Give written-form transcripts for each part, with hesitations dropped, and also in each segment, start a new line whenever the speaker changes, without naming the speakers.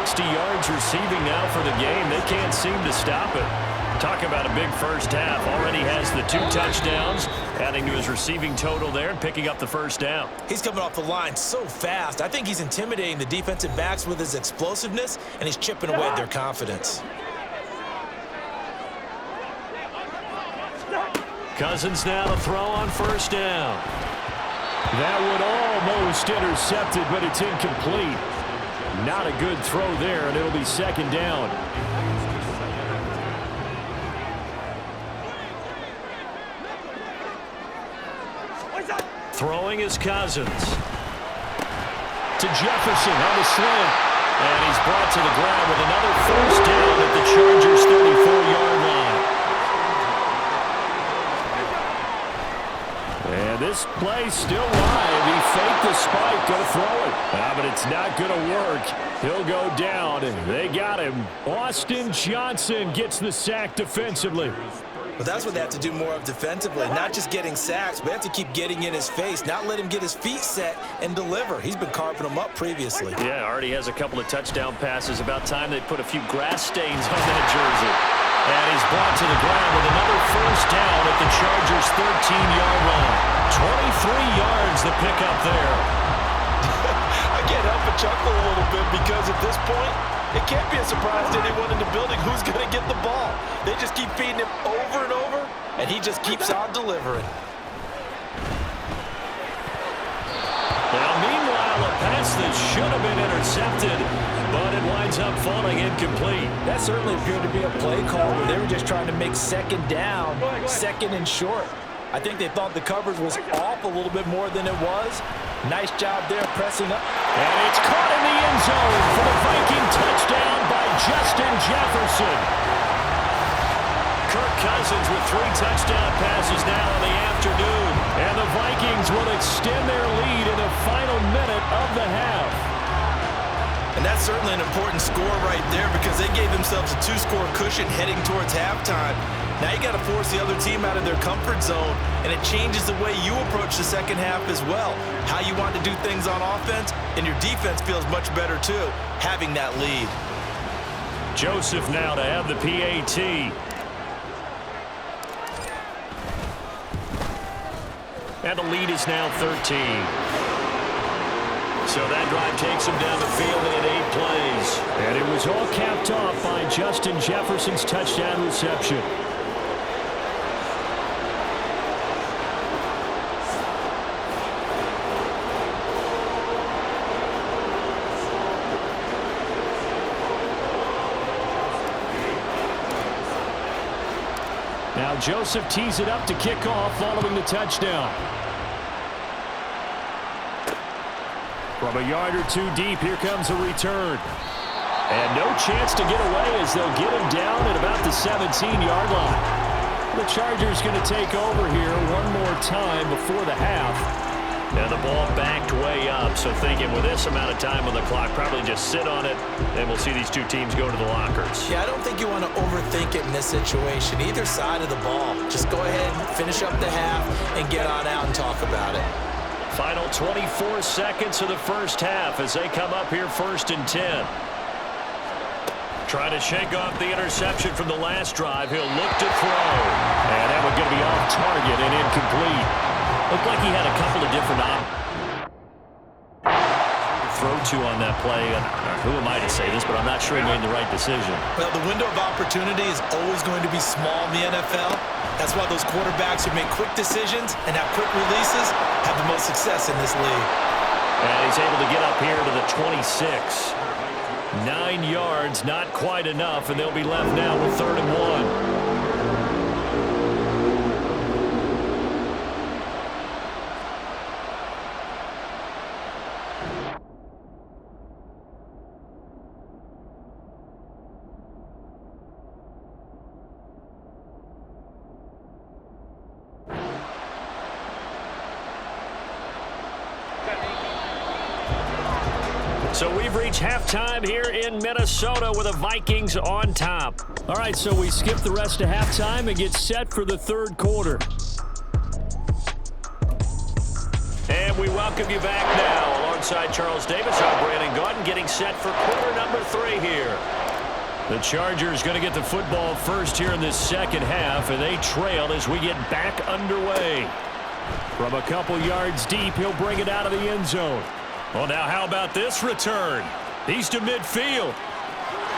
60 yards receiving now for the game. They can't seem to stop it. Talk about a big first half. Already has the 2 touchdowns, adding to his receiving total there and picking up the first down.
He's coming off the line so fast. I think he's intimidating the defensive backs with his explosiveness, and he's chipping away at their confidence.
Cousins now to throw on first down. That would almost intercepted, but it's incomplete. Not a good throw there, and it'll be second down. Throwing is Cousins. To Jefferson on the slant. And he's brought to the ground with another first down at the Chargers' 34-yard line. And this play still live. He faked the spike, going to throw it. But it's not going to work. He'll go down. They got him. Austin Johnson gets the sack defensively.
But that's what they have to do more of defensively, not just getting sacks, but they have to keep getting in his face, not let him get his feet set and deliver. He's been carving them up previously.
Yeah, already has a couple of touchdown passes. About time they put a few grass stains on that jersey. And he's brought to the ground with another first down at the Chargers' 13-yard line. 23 yards the pickup there.
I can't help but chuckle a little bit because at this point, it can't be a surprise to anyone in the building who's going to get the ball. They just keep feeding him over and over, and he just keeps on delivering.
Now, meanwhile, a pass that should have been intercepted, but it winds up falling incomplete.
That certainly appeared to be a play call where they were just trying to make second down, second and short. I think they thought the coverage was off a little bit more than it was. Nice job there pressing up.
And it's caught in the end zone for the Viking touchdown by Justin Jefferson. Kirk Cousins with 3 touchdown passes now in the afternoon. And the Vikings will extend their lead in the final minute of the half.
And that's certainly an important score right there because they gave themselves a 2-score cushion heading towards halftime. Now you got to force the other team out of their comfort zone, and it changes the way you approach the second half as well. How you want to do things on offense, and your defense feels much better too, having that lead.
Joseph now to have the PAT. And the lead is now 13. So that drive takes him down the field in 8 plays. And it was all capped off by Justin Jefferson's touchdown reception. Now Joseph tees it up to kick off following the touchdown. From a yard or 2 deep, here comes a return. And no chance to get away as they'll get him down at about the 17-yard line. The Chargers going to take over here one more time before the half. And the ball backed way up, so thinking with this amount of time on the clock, probably just sit on it, and we'll see these 2 teams go to the lockers.
Yeah, I don't think you want to overthink it in this situation, either side of the ball. Just go ahead, finish up the half, and get on out and talk about it.
Final 24 seconds of the first half as they come up here 1st and 10. Trying to shake off the interception from the last drive. He'll look to throw. And that one going to be off target and incomplete. Looked like he had a couple of different throw to on that play. And who am I to say this, but I'm not sure he made the right decision.
Well, the window of opportunity is always going to be small in the NFL. That's why those quarterbacks who make quick decisions and have quick releases have the most success in this league.
And he's able to get up here to the 26. 9 yards, not quite enough, and they'll be left now with 3rd and 1. So we've reached halftime here in Minnesota with the Vikings on top. All right, so we skip the rest of halftime and get set for the 3rd quarter. And And we welcome you back now. Alongside Charles Davis, I'm Brandon Gaudin, getting set for quarter number 3 here. The Chargers going to get the football first here in this second half, and they trail as we get back underway. From a couple yards deep, he'll bring it out of the end zone. Well, now how about this return? He's to midfield.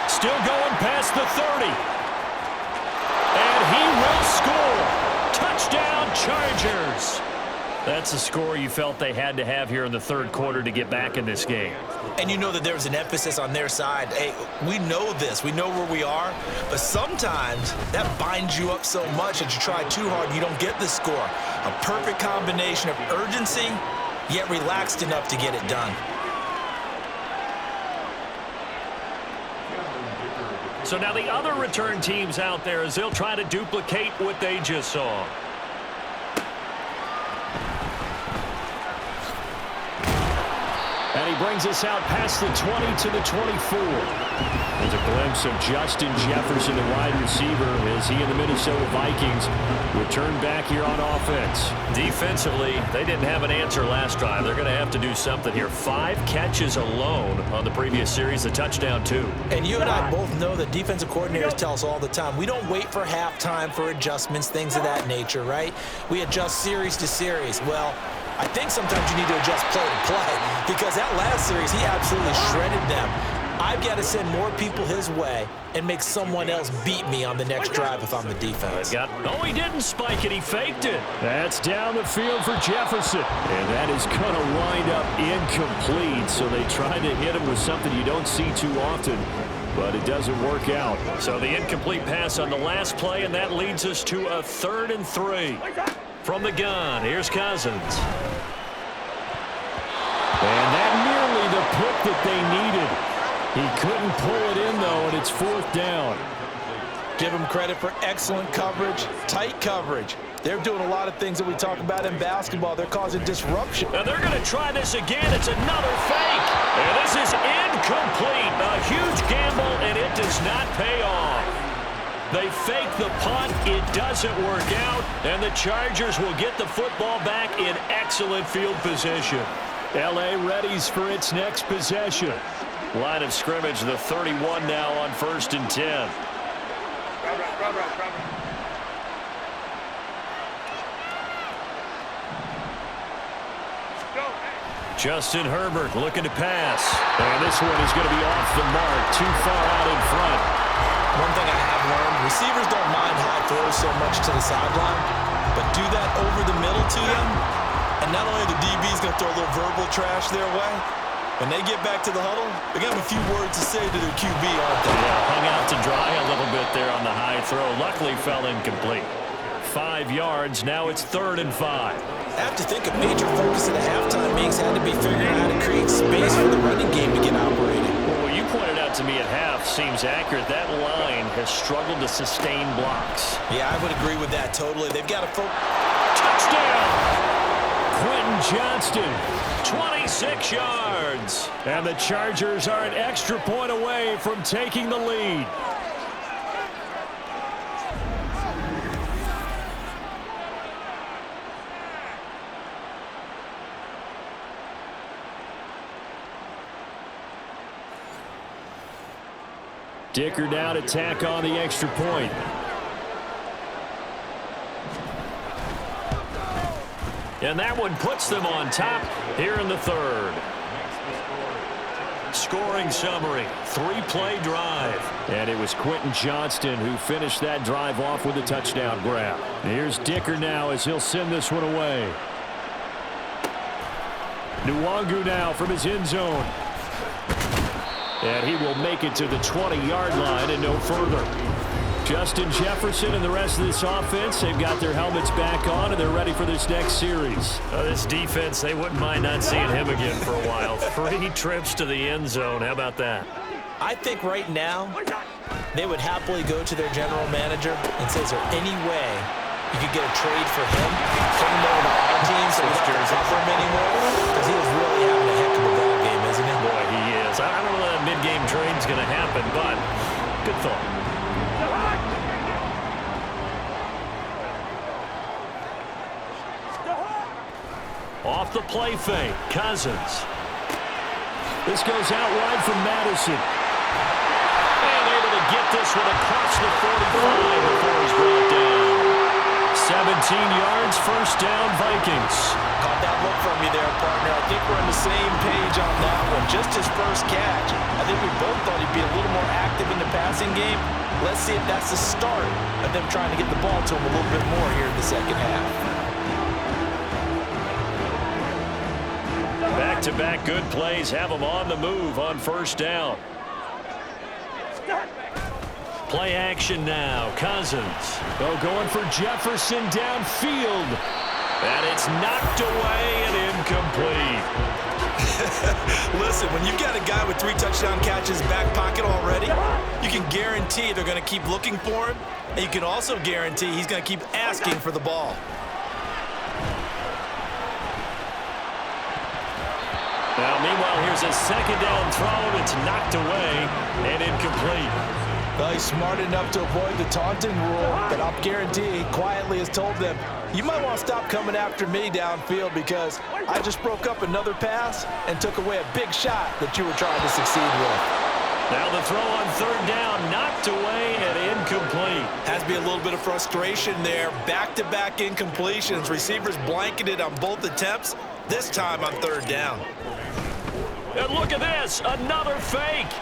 Still going past the 30. And he will score. Touchdown, Chargers. That's the score you felt they had to have here in the third quarter to get back in this game.
And you know that there's an emphasis on their side. Hey, we know this. We know where we are. But sometimes that binds you up so much that you try too hard and you don't get the score. A perfect combination of urgency, yet relaxed enough to get it done.
So now the other return teams out there as they'll try to duplicate what they just saw. And he brings us out past the 20 to the 24. There's a glimpse of Justin Jefferson, the wide receiver, as he and the Minnesota Vikings return back here on offense. Defensively, they didn't have an answer last drive. They're going to have to do something here. 5 catches alone on the previous series, a touchdown too.
And you and I both know that defensive coordinators tell us all the time, we don't wait for halftime for adjustments, things of that nature, right? We adjust series to series. Well, I think sometimes you need to adjust play to play because that last series, he absolutely shredded them. I've got to send more people his way and make someone else beat me on the next drive if I'm the defense.
Oh, he didn't spike it. He faked it. That's down the field for Jefferson. And that is going to wind up incomplete. So they tried to hit him with something you don't see too often, but it doesn't work out. So the incomplete pass on the last play, and that leads us to a 3rd and 3. From the gun, here's Cousins. And that nearly the pick that they needed. He couldn't pull it in, though, and it's 4th down.
Give him credit for excellent coverage, tight coverage. They're doing a lot of things that we talk about in basketball. They're causing disruption.
Now they're going to try this again. It's another fake. And this is incomplete. A huge gamble, and it does not pay off. They fake the punt. It doesn't work out, and the Chargers will get the football back in excellent field position. L.A. readies for its next possession. Line of scrimmage, the 31 now on 1st and 10. Justin Herbert looking to pass. And this one is going to be off the mark, too far out in front.
One thing I have learned, receivers don't mind high throws so much to the sideline, but do that over the middle to them, and not only the DB's going to throw a little verbal trash their way, when they get back to the huddle, they're going to have a few words to say to their QB, aren't they?
Yeah, hung out to dry a little bit there on the high throw. Luckily fell incomplete. 5 yards, now it's 3rd and 5.
I have to think a major focus of the halftime meetings had to be figuring out how to create space for the running game to get operating.
Well, what you pointed out to me at half seems accurate. That line has struggled to sustain blocks.
Yeah, I would agree with that totally. They've got to focus.
Touchdown! Quentin Johnston, 26 yards. And the Chargers are an extra point away from taking the lead. Dicker now to tack on the extra point. And that one puts them on top here in the 3rd. Scoring summary, 3-play drive. And it was Quentin Johnston who finished that drive off with a touchdown grab. Here's Dicker now as he'll send this one away. Nwangu now from his end zone. And he will make it to the 20-yard line and no further. Justin Jefferson and the rest of this offense, they've got their helmets back on, and they're ready for this next series. This defense, they wouldn't mind not seeing him again for a while. 3 trips to the end zone. How about that?
I think right now they would happily go to their general manager and say, is there any way you could get a trade for him? Bring him over to our team so we don't have to cover him anymore? Because he is really having a heck of a ball game, isn't he?
Boy, he is. I don't know that mid-game trade's going to happen, but good thought. Off the play fake, Cousins. This goes out wide from Madison. And able to get this one across the 45 before he's brought down. 17 yards, first down, Vikings.
Caught that look from you there, partner. I think we're on the same page on that one. Just his first catch. I think we both thought he'd be a little more active in the passing game. Let's see if that's the start of them trying to get the ball to him a little bit more here in the second half.
Back-to-back good plays have them on the move on first down. Play action now. Cousins. Oh, going for Jefferson downfield. And it's knocked away and incomplete.
Listen, when you've got a guy with 3 touchdown catches back pocket already, you can guarantee they're going to keep looking for him, and you can also guarantee he's going to keep asking for the ball.
Now, meanwhile, here's a second down throw. It's knocked away and incomplete.
Well, he's smart enough to avoid the taunting rule, but I'll guarantee he quietly has told them, you might want to stop coming after me downfield because I just broke up another pass and took away a big shot that you were trying to succeed with.
Now the throw on third down, knocked away and incomplete.
Has to be a little bit of frustration there. Back-to-back incompletions. Receivers blanketed on both attempts, this time on third down.
And look at this, another fake.